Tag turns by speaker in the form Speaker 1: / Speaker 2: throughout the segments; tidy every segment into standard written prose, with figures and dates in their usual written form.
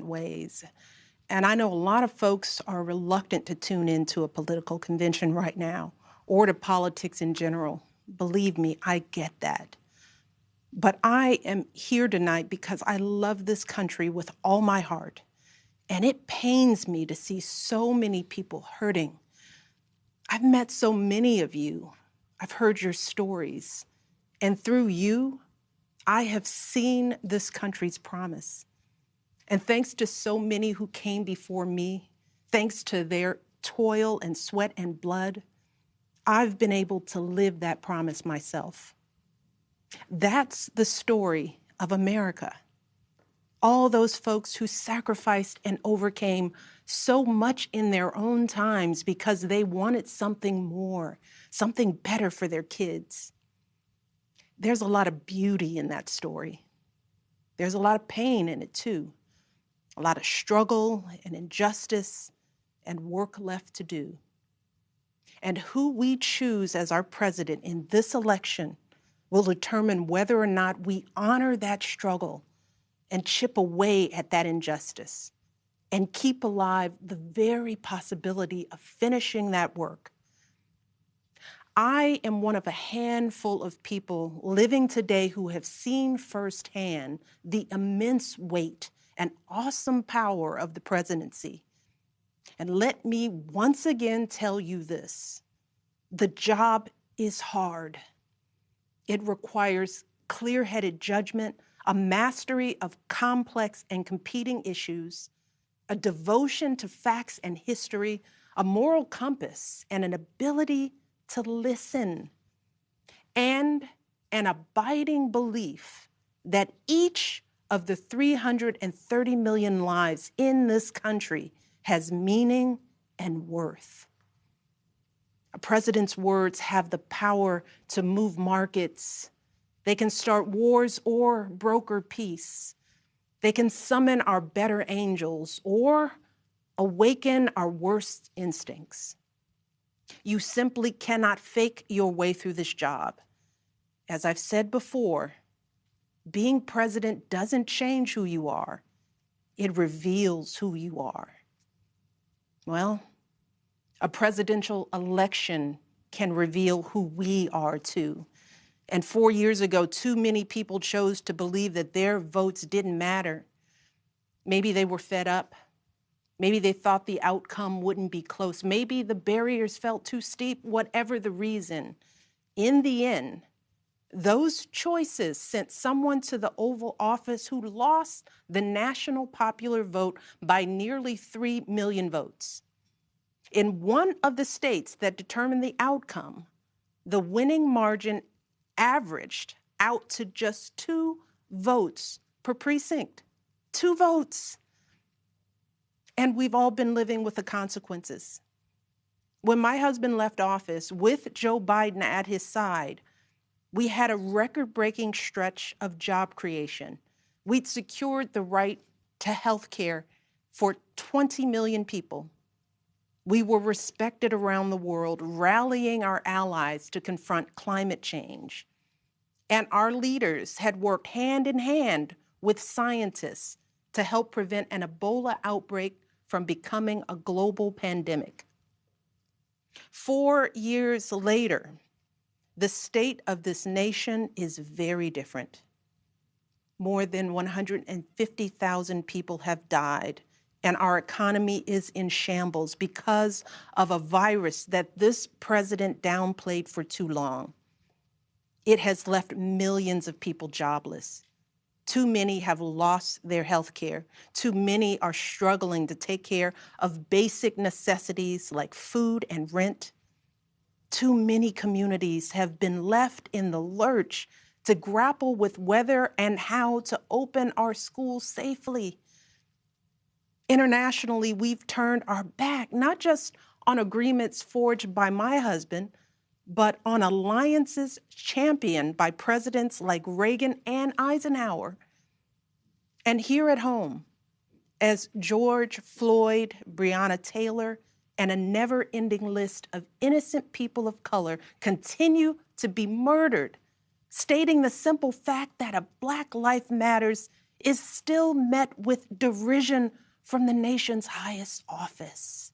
Speaker 1: ways. And I know a lot of folks are reluctant to tune into a political convention right now or to politics in general. Believe me, I get that. But I am here tonight because I love this country with all my heart. And it pains me to see so many people hurting. I've met so many of you. I've heard your stories. And through you, I have seen this country's promise. And thanks to so many who came before me, thanks to their toil and sweat and blood, I've been able to live that promise myself. That's the story of America. All those folks who sacrificed and overcame so much in their own times because they wanted something more, something better for their kids. There's a lot of beauty in that story. There's a lot of pain in it too. A lot of struggle and injustice and work left to do. And who we choose as our president in this election will determine whether or not we honor that struggle and chip away at that injustice and keep alive the very possibility of finishing that work. I am one of a handful of people living today who have seen firsthand the immense weight and awesome power of the presidency. And let me once again tell you this: the job is hard. It requires clear-headed judgment, a mastery of complex and competing issues, a devotion to facts and history, a moral compass, and an ability to listen, and an abiding belief that each of the 330 million lives in this country has meaning and worth. A president's words have the power to move markets. They can start wars or broker peace. They can summon our better angels or awaken our worst instincts. You simply cannot fake your way through this job. As I've said before, being president doesn't change who you are. It reveals who you are. Well, a presidential election can reveal who we are too. And 4 years ago, too many people chose to believe that their votes didn't matter. Maybe they were fed up. Maybe they thought the outcome wouldn't be close. Maybe the barriers felt too steep, whatever the reason. In the end, those choices sent someone to the Oval Office who lost the national popular vote by nearly 3 million votes. In one of the states that determined the outcome, the winning margin averaged out to just 2 votes per precinct. 2 votes. And we've all been living with the consequences. When my husband left office with Joe Biden at his side, we had a record-breaking stretch of job creation. We'd secured the right to health care for 20 million people. We were respected around the world, rallying our allies to confront climate change. And our leaders had worked hand in hand with scientists to help prevent an Ebola outbreak from becoming a global pandemic. 4 years later, the state of this nation is very different. More than 150,000 people have died, and our economy is in shambles because of a virus that this president downplayed for too long. It has left millions of people jobless. Too many have lost their health care. Too many are struggling to take care of basic necessities like food and rent. Too many communities have been left in the lurch to grapple with whether and how to open our schools safely. Internationally, we've turned our back, not just on agreements forged by my husband, but on alliances championed by presidents like Reagan and Eisenhower. And here at home, as George Floyd, Breonna Taylor, and a never-ending list of innocent people of color continue to be murdered, stating the simple fact that a Black life matters is still met with derision from the nation's highest office.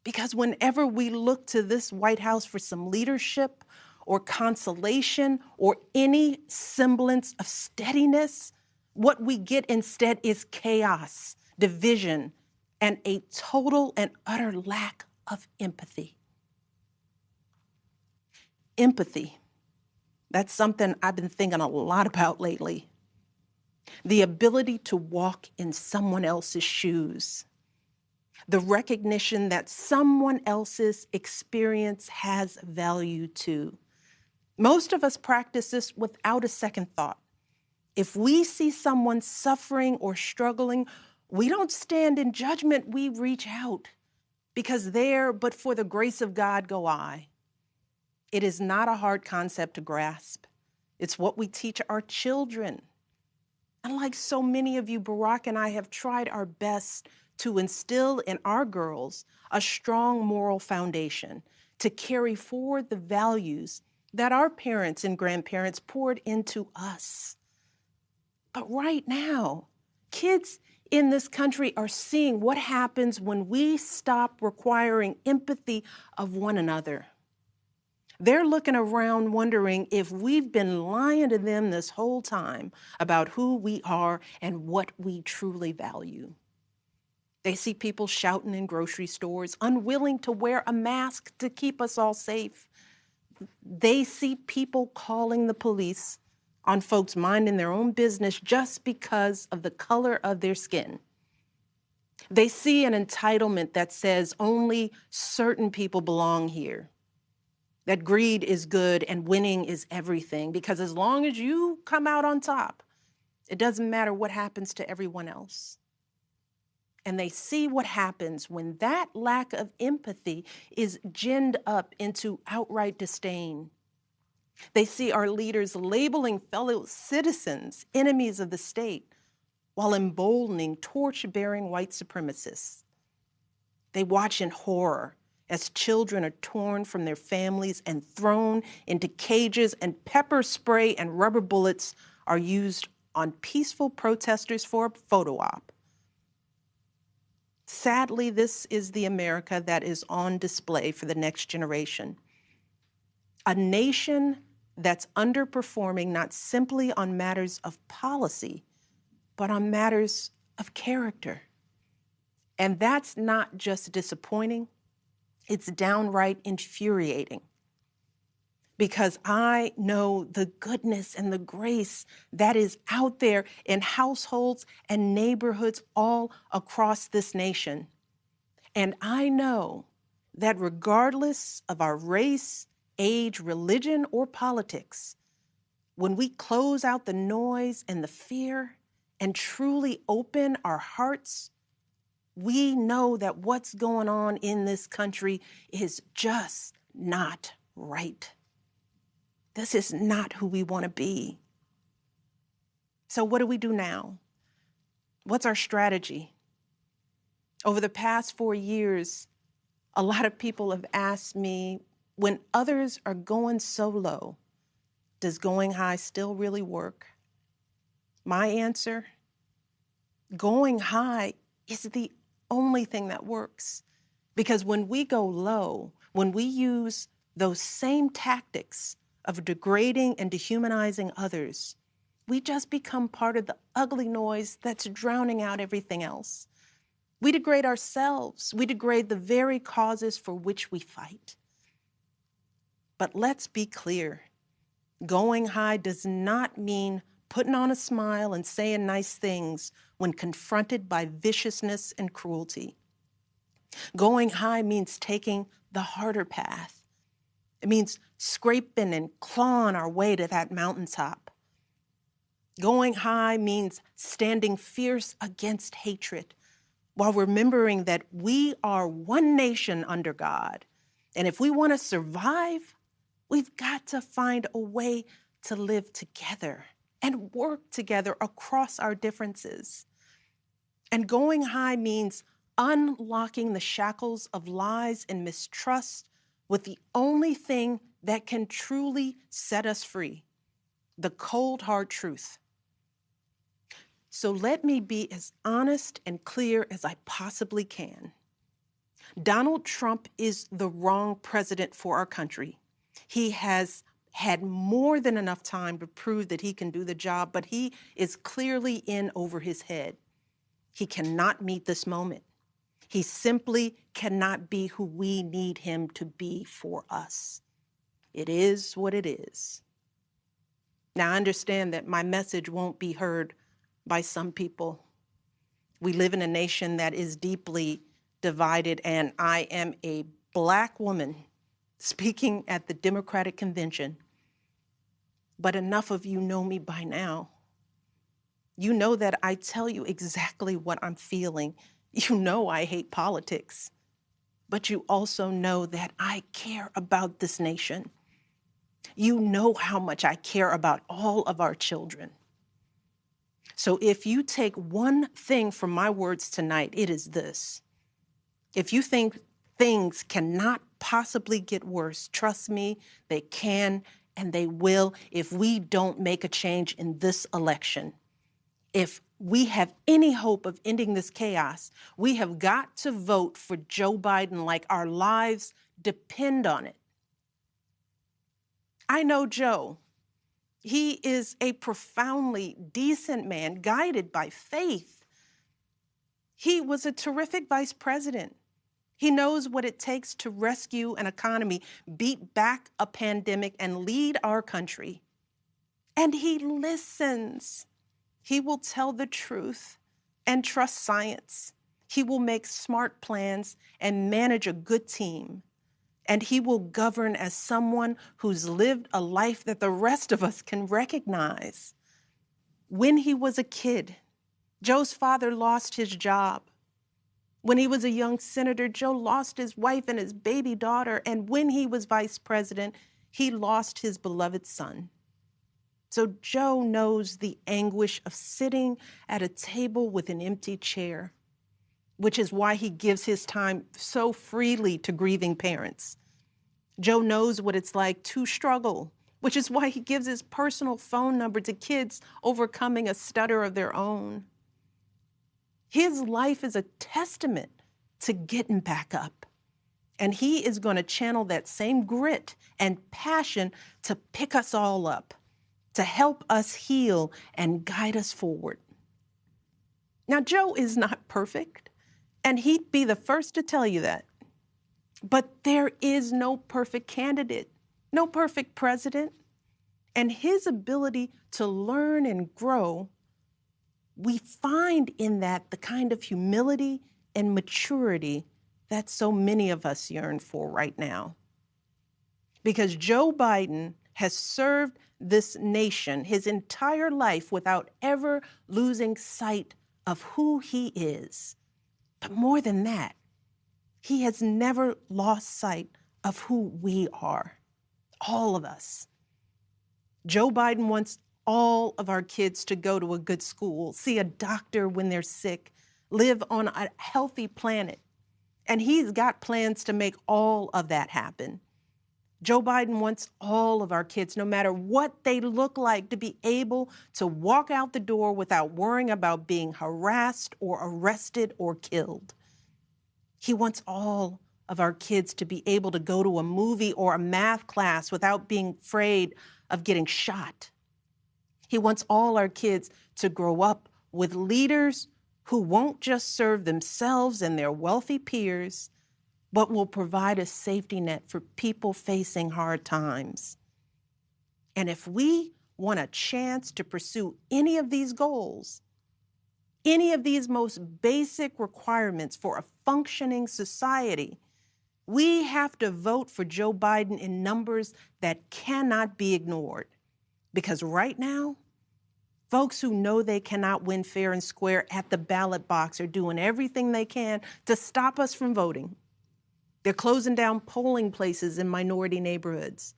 Speaker 1: Because whenever we look to this White House for some leadership or consolation or any semblance of steadiness, what we get instead is chaos, division, and a total and utter lack of empathy. Empathy. That's something I've been thinking a lot about lately. The ability to walk in someone else's shoes. The recognition that someone else's experience has value too. Most of us practice this without a second thought. If we see someone suffering or struggling, we don't stand in judgment, we reach out. Because there, but for the grace of God, go I. It is not a hard concept to grasp. It's what we teach our children. And like so many of you, Barack and I have tried our best to instill in our girls a strong moral foundation to carry forward the values that our parents and grandparents poured into us. But right now, kids in this country are seeing what happens when we stop requiring empathy of one another. They're looking around wondering if we've been lying to them this whole time about who we are and what we truly value. They see people shouting in grocery stores, unwilling to wear a mask to keep us all safe. They see people calling the police on folks minding their own business just because of the color of their skin. They see an entitlement that says only certain people belong here. That greed is good and winning is everything, because as long as you come out on top, it doesn't matter what happens to everyone else. And they see what happens when that lack of empathy is ginned up into outright disdain. They see our leaders labeling fellow citizens enemies of the state while emboldening torch-bearing white supremacists. They watch in horror as children are torn from their families and thrown into cages, and pepper spray and rubber bullets are used on peaceful protesters for a photo op. Sadly, this is the America that is on display for the next generation. A nation that's underperforming not simply on matters of policy, but on matters of character. And that's not just disappointing, it's downright infuriating. Because I know the goodness and the grace that is out there in households and neighborhoods all across this nation. And I know that regardless of our race, age, religion, or politics, when we close out the noise and the fear and truly open our hearts, we know that what's going on in this country is just not right. This is not who we want to be. So what do we do now? What's our strategy? Over the past 4 years, a lot of people have asked me, when others are going so low, does going high still really work? My answer, going high is the only thing that works. Because when we go low, when we use those same tactics of degrading and dehumanizing others, we just become part of the ugly noise that's drowning out everything else. We degrade ourselves. We degrade the very causes for which we fight. But let's be clear. Going high does not mean putting on a smile and saying nice things when confronted by viciousness and cruelty. Going high means taking the harder path. It means scraping and clawing our way to that mountaintop. Going high means standing fierce against hatred while remembering that we are one nation under God. And if we want to survive, we've got to find a way to live together and work together across our differences. And going high means unlocking the shackles of lies and mistrust with the only thing that can truly set us free, the cold, hard truth. So let me be as honest and clear as I possibly can. Donald Trump is the wrong president for our country. He has had more than enough time to prove that he can do the job, but he is clearly in over his head. He cannot meet this moment. He simply cannot be who we need him to be for us. It is what it is. Now, I understand that my message won't be heard by some people. We live in a nation that is deeply divided, and I am a Black woman speaking at the Democratic Convention. But enough of you know me by now. You know that I tell you exactly what I'm feeling. You know I hate politics. But you also know that I care about this nation. You know how much I care about all of our children. So if you take one thing from my words tonight, it is this. If you think things cannot possibly get worse, trust me, they can and they will if we don't make a change in this election. If we have any hope of ending this chaos, we have got to vote for Joe Biden like our lives depend on it. I know Joe. He is a profoundly decent man, guided by faith. He was a terrific vice president. He knows what it takes to rescue an economy, beat back a pandemic, and lead our country. And he listens. He will tell the truth and trust science. He will make smart plans and manage a good team. And he will govern as someone who's lived a life that the rest of us can recognize. When he was a kid, Joe's father lost his job. When he was a young senator, Joe lost his wife and his baby daughter. And when he was vice president, he lost his beloved son. So Joe knows the anguish of sitting at a table with an empty chair, which is why he gives his time so freely to grieving parents. Joe knows what it's like to struggle, which is why he gives his personal phone number to kids overcoming a stutter of their own. His life is a testament to getting back up. And he is going to channel that same grit and passion to pick us all up, to help us heal and guide us forward. Now, Joe is not perfect, and he'd be the first to tell you that. But there is no perfect candidate, no perfect president. And his ability to learn and grow, we find in that the kind of humility and maturity that so many of us yearn for right now. Because Joe Biden has served this nation his entire life without ever losing sight of who he is. But more than that, he has never lost sight of who we are, all of us. Joe Biden wants all of our kids to go to a good school, see a doctor when they're sick, live on a healthy planet. And he's got plans to make all of that happen. Joe Biden wants all of our kids, no matter what they look like, to be able to walk out the door without worrying about being harassed or arrested or killed. He wants all of our kids to be able to go to a movie or a math class without being afraid of getting shot. He wants all our kids to grow up with leaders who won't just serve themselves and their wealthy peers, but will provide a safety net for people facing hard times. And if we want a chance to pursue any of these goals, any of these most basic requirements for a functioning society, we have to vote for Joe Biden in numbers that cannot be ignored. Because right now, folks who know they cannot win fair and square at the ballot box are doing everything they can to stop us from voting. They're closing down polling places in minority neighborhoods.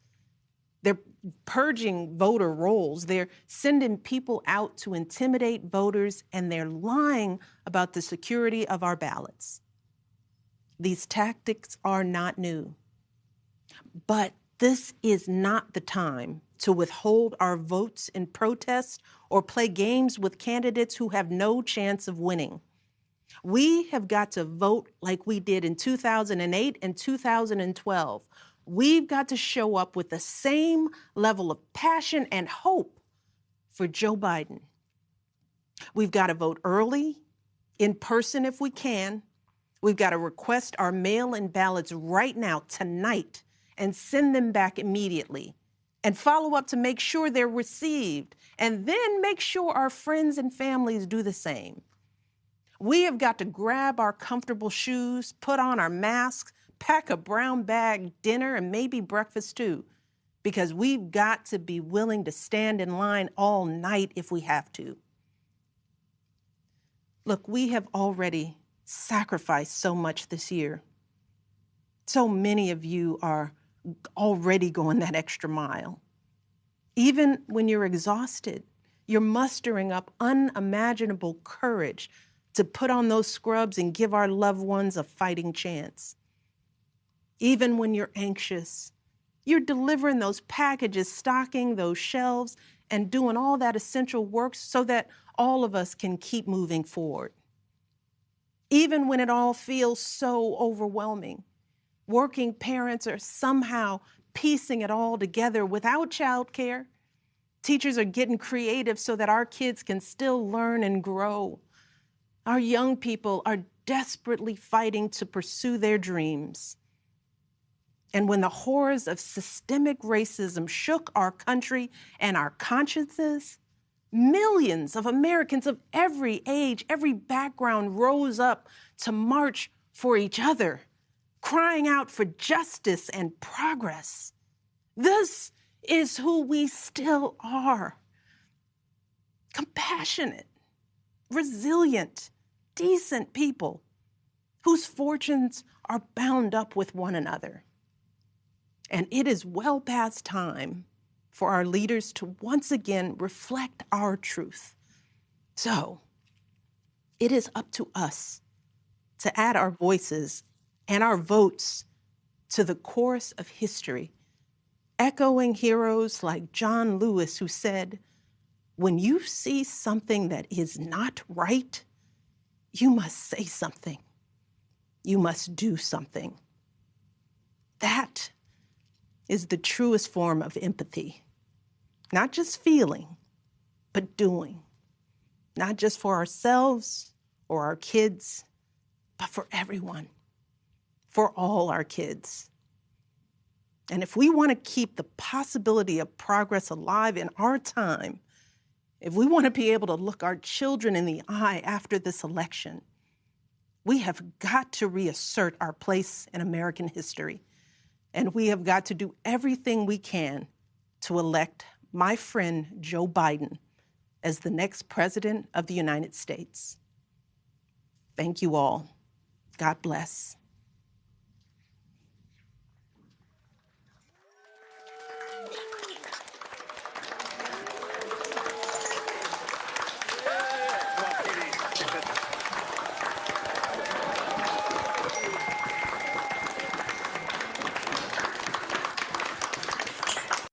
Speaker 1: They're purging voter rolls. They're sending people out to intimidate voters, and they're lying about the security of our ballots. These tactics are not new. But this is not the time to withhold our votes in protest or play games with candidates who have no chance of winning. We have got to vote like we did in 2008 and 2012. We've got to show up with the same level of passion and hope for Joe Biden. We've got to vote early, in person if we can. We've got to request our mail-in ballots right now, tonight, and send them back immediately. And follow up to make sure they're received. And then make sure our friends and families do the same. We have got to grab our comfortable shoes, put on our masks, pack a brown bag dinner, and maybe breakfast too, because we've got to be willing to stand in line all night if we have to. Look, we have already sacrificed so much this year. So many of you are already going that extra mile. Even when you're exhausted, you're mustering up unimaginable courage to put on those scrubs and give our loved ones a fighting chance. Even when you're anxious, you're delivering those packages, stocking those shelves, and doing all that essential work so that all of us can keep moving forward. Even when it all feels so overwhelming, working parents are somehow piecing it all together without childcare. Teachers are getting creative so that our kids can still learn and grow. Our young people are desperately fighting to pursue their dreams. And when the horrors of systemic racism shook our country and our consciences, millions of Americans of every age, every background rose up to march for each other, crying out for justice and progress. This is who we still are. Compassionate, resilient, decent people whose fortunes are bound up with one another. And it is well past time for our leaders to once again reflect our truth. So it is up to us to add our voices and our votes to the chorus of history, echoing heroes like John Lewis, who said, "When you see something that is not right, you must say something. You must do something." That is the truest form of empathy. Not just feeling, but doing. Not just for ourselves or our kids, but for everyone, for all our kids. And if we want to keep the possibility of progress alive in our time, if we want to be able to look our children in the eye after this election, we have got to reassert our place in American history. And we have got to do everything we can to elect my friend Joe Biden as the next president of the United States. Thank you all. God bless.